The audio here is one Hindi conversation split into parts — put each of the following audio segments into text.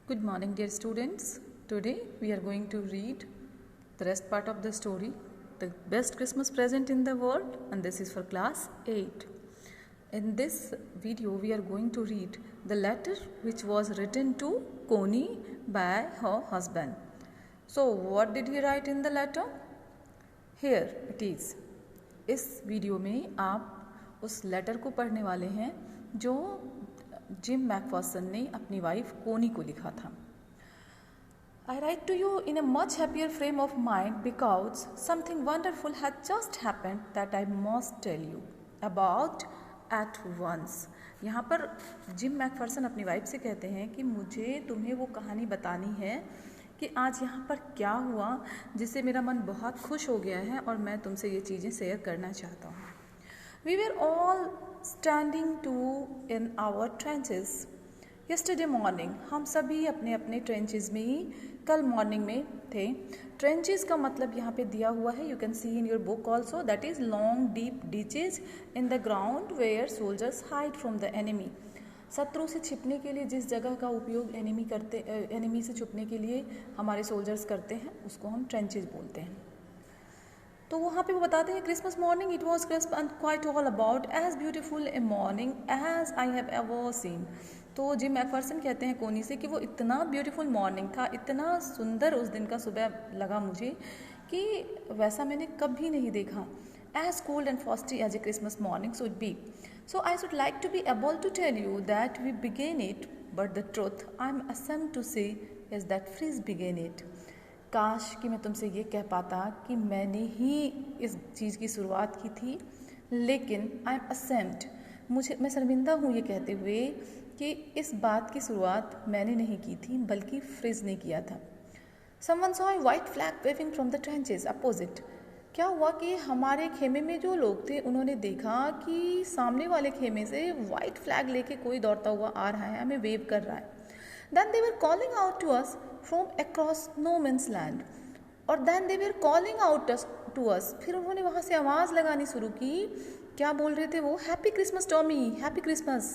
Good morning, dear students. Today we are going to read the rest part of the story, The Best Christmas Present in the World, and this is for class 8. In this video, we are going to read the letter which was written to Connie by her husband. So, what did he write in the letter? Here it is. इस वीडियो में आप उस लेटर को पढ़ने वाले हैं जो जिम मैकफर्सन ने अपनी वाइफ कोनी को लिखा था. I write to you in a much happier frame of mind because something wonderful had just happened that I must tell you about at once. यहाँ पर जिम मैकफर्सन अपनी वाइफ से कहते हैं कि मुझे तुम्हें वो कहानी बतानी है कि आज यहाँ पर क्या हुआ जिससे मेरा मन बहुत खुश हो गया है और मैं तुमसे ये चीज़ें शेयर करना चाहता हूँ. We were all standing to in our trenches yesterday morning. हम सभी अपने अपने ट्रेंचेस में ही कल मॉर्निंग में थे. ट्रेंचेस का मतलब यहाँ पे दिया हुआ है. You can see in your book also that is long deep ditches in the ground where soldiers hide from the enemy. शत्रु से छिपने के लिए जिस जगह का उपयोग एनिमी से छुपने के लिए हमारे सोल्जर्स करते हैं उसको हम ट्रेंचेस बोलते हैं. तो वहाँ पे वो बताते हैं Christmas morning it was crisp and quiet all about as beautiful a morning as I have ever seen. तो जिम मैकफर्सन कहते हैं कोनी से कि वो इतना ब्यूटीफुल मॉर्निंग था, इतना सुंदर उस दिन का सुबह लगा मुझे कि वैसा मैंने कभी नहीं देखा. As cold and frosty as a Christmas morning should be. So I should like to be able to tell you that we began it, but the truth I'm ashamed to say is that Frizz began it. काश कि मैं तुमसे ये कह पाता कि मैंने ही इस चीज़ की शुरुआत की थी, लेकिन I'm ashamed. मैं शर्मिंदा हूँ ये कहते हुए कि इस बात की शुरुआत मैंने नहीं की थी बल्कि फ्रिज ने किया था. Someone saw a white flag waving from the trenches opposite. क्या हुआ कि हमारे खेमे में जो लोग थे उन्होंने देखा कि सामने वाले खेमे से वाइट फ्लैग लेके कोई दौड़ता हुआ आ रहा है, हमें वेव कर रहा है. Then they were calling out to us from across no man's land. और then they were calling out to us. फिर उन्होंने वहाँ से आवाज़ लगानी शुरू की. क्या बोल रहे थे वो? Happy Christmas Tommy, happy Christmas.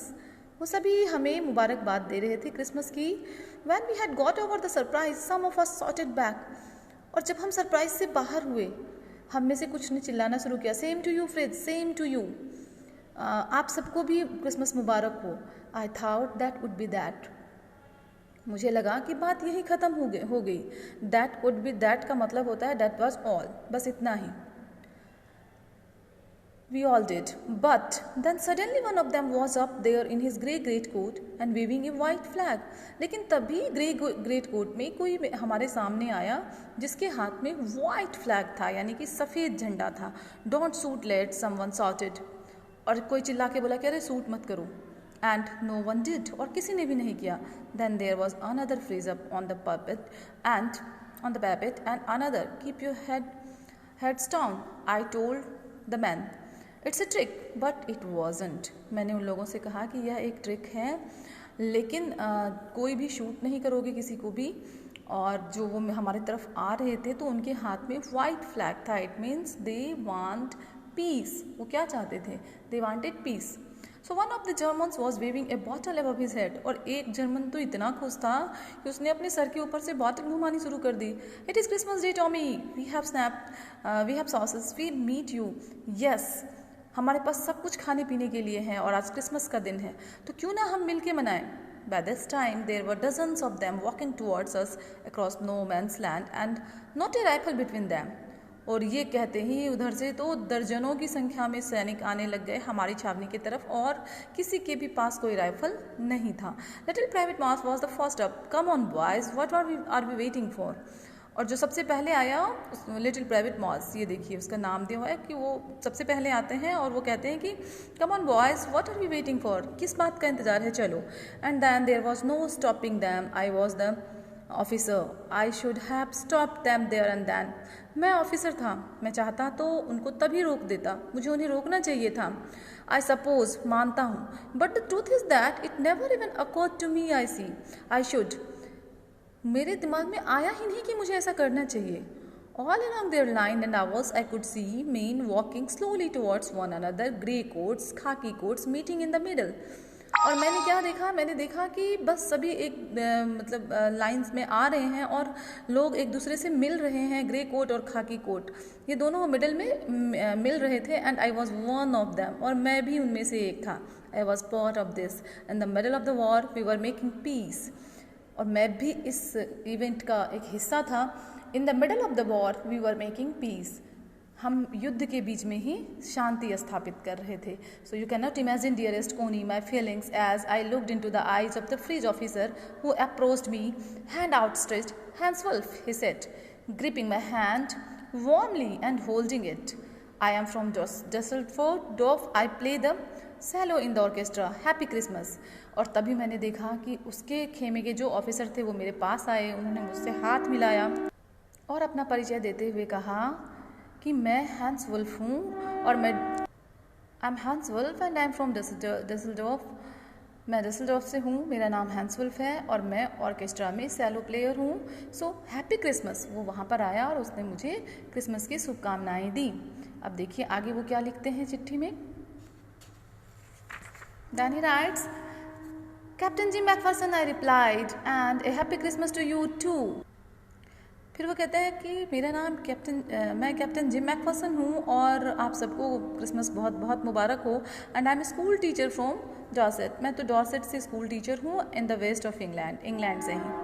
वो सभी हमें मुबारकबाद दे रहे थे क्रिसमस की. When we had got over the surprise, some of us shouted back. और जब हम सरप्राइज से बाहर हुए हम में से कुछ ने चिल्लाना शुरू किया, same to you Fritz, same to you. आप सबको भी क्रिसमस मुबारक हो. I thought that would be that. मुझे लगा कि बात यही ख़त्म हो गई. दैट वुड बी दैट का मतलब होता है दैट वाज ऑल, बस इतना ही. We all did. But then suddenly one of them was up there in his grey greatcoat and waving a white flag. लेकिन तभी ग्रे greatcoat में कोई हमारे सामने आया जिसके हाथ में white flag था, यानी कि सफ़ेद झंडा था. Don't shoot lad, someone shouted. और कोई चिल्ला के बोला कि अरे शूट मत करो. And no one did. और किसी ने भी नहीं किया. Then there was another phrase up on the parapet and another, keep your heads down. I told the man. It's a trick but it wasn't. मैंने उन लोगों से कहा कि यह एक ट्रिक है लेकिन कोई भी शूट नहीं करोगे किसी को भी. और जो वो हमारी तरफ आ रहे थे तो उनके हाथ में वाइट फ्लैग था. It means they want peace. वो क्या चाहते थे? They wanted peace. So one of the Germans was waving a bottle above his head. और एक जर्मन तो इतना खुश था कि उसने अपने सर के ऊपर से बॉटल घुमानी शुरू कर दी. It is Christmas day Tommy, we have sausages, we meet you. Yes, हमारे पास सब कुछ खाने पीने के लिए है और आज क्रिसमस का दिन है तो क्यों ना हम मिलके मनाएं. By this time there were dozens of them walking towards us across no man's land and not a rifle between them. और ये कहते ही उधर से तो दर्जनों की संख्या में सैनिक आने लग गए हमारी छावनी की तरफ और किसी के भी पास कोई राइफल नहीं था. Little Private Mouse was the first up. Come on boys, what are we waiting for? और जो सबसे पहले आया लिटिल प्राइवेट मॉस, ये देखिए उसका नाम दिया हुआ है कि वो सबसे पहले आते हैं और वो कहते हैं कि come on boys, what are we waiting for? किस बात का इंतज़ार है, चलो. And then there was no stopping them. I was the officer. I should have stop them there and then. मैं ऑफिसर था, मैं चाहता तो उनको तभी रोक देता, मुझे उन्हें रोकना चाहिए था. आई सपोज, मानता हूँ, but the truth is that it never even occurred to me. I should, मेरे दिमाग में आया ही नहीं कि मुझे ऐसा करना चाहिए. All along their line and ours, I could see men walking slowly towards one another, grey coats, khaki coats meeting in the middle. और मैंने क्या देखा, मैंने देखा कि बस सभी एक मतलब लाइंस में आ रहे हैं और लोग एक दूसरे से मिल रहे हैं, ग्रे कोट और खाकी कोट, ये दोनों मिडिल में मिल रहे थे। And I was one of them, और मैं भी उनमें से एक था। I was part of this. In the middle of the war we were making peace, और मैं भी इस इवेंट का एक हिस्सा था। In the middle of the war we were making peace, हम युद्ध के बीच में ही शांति स्थापित कर रहे थे। So you can not imagine dearest Connie my feelings as I looked into the eyes of the freeze officer who approached me, hand outstretched, Hans Wolf, he said, gripping my hand warmly and holding it. I am from Düsseldorf. I play the cello in the orchestra. Happy Christmas. और तभी मैंने देखा कि उसके खेमे के जो ऑफिसर थे वो मेरे पास आए, उन्होंने मुझसे हाथ मिलाया और अपना परिचय देते हुए कहा कि मैं हैंस वुल्फ हूँ, और मैं I am Hans Wolf and I am from Dusseldorf, मैं डसेल्डॉर्फ से हूँ, मेरा नाम हैंस वुल्फ है और मैं ऑर्केस्ट्रा में सेलो प्लेयर हूँ। So happy Christmas. वो वहाँ पर आया और उसने मुझे क्रिसमस की शुभकामनाएं दी। अब देखिए आगे वो क्या लिखते हैं चिट्ठी में। Then he writes, Captain Jim McPherson, I replied, and a happy Christmas to you too. फिर वो कहते हैं कि मेरा नाम मैं कैप्टन जिम मैकफर्सन हूँ और आप सबको क्रिसमस बहुत बहुत मुबारक हो। And I am school teacher from Dorset, मैं तो डॉर्सेट से स्कूल टीचर हूँ in the west of England से ही।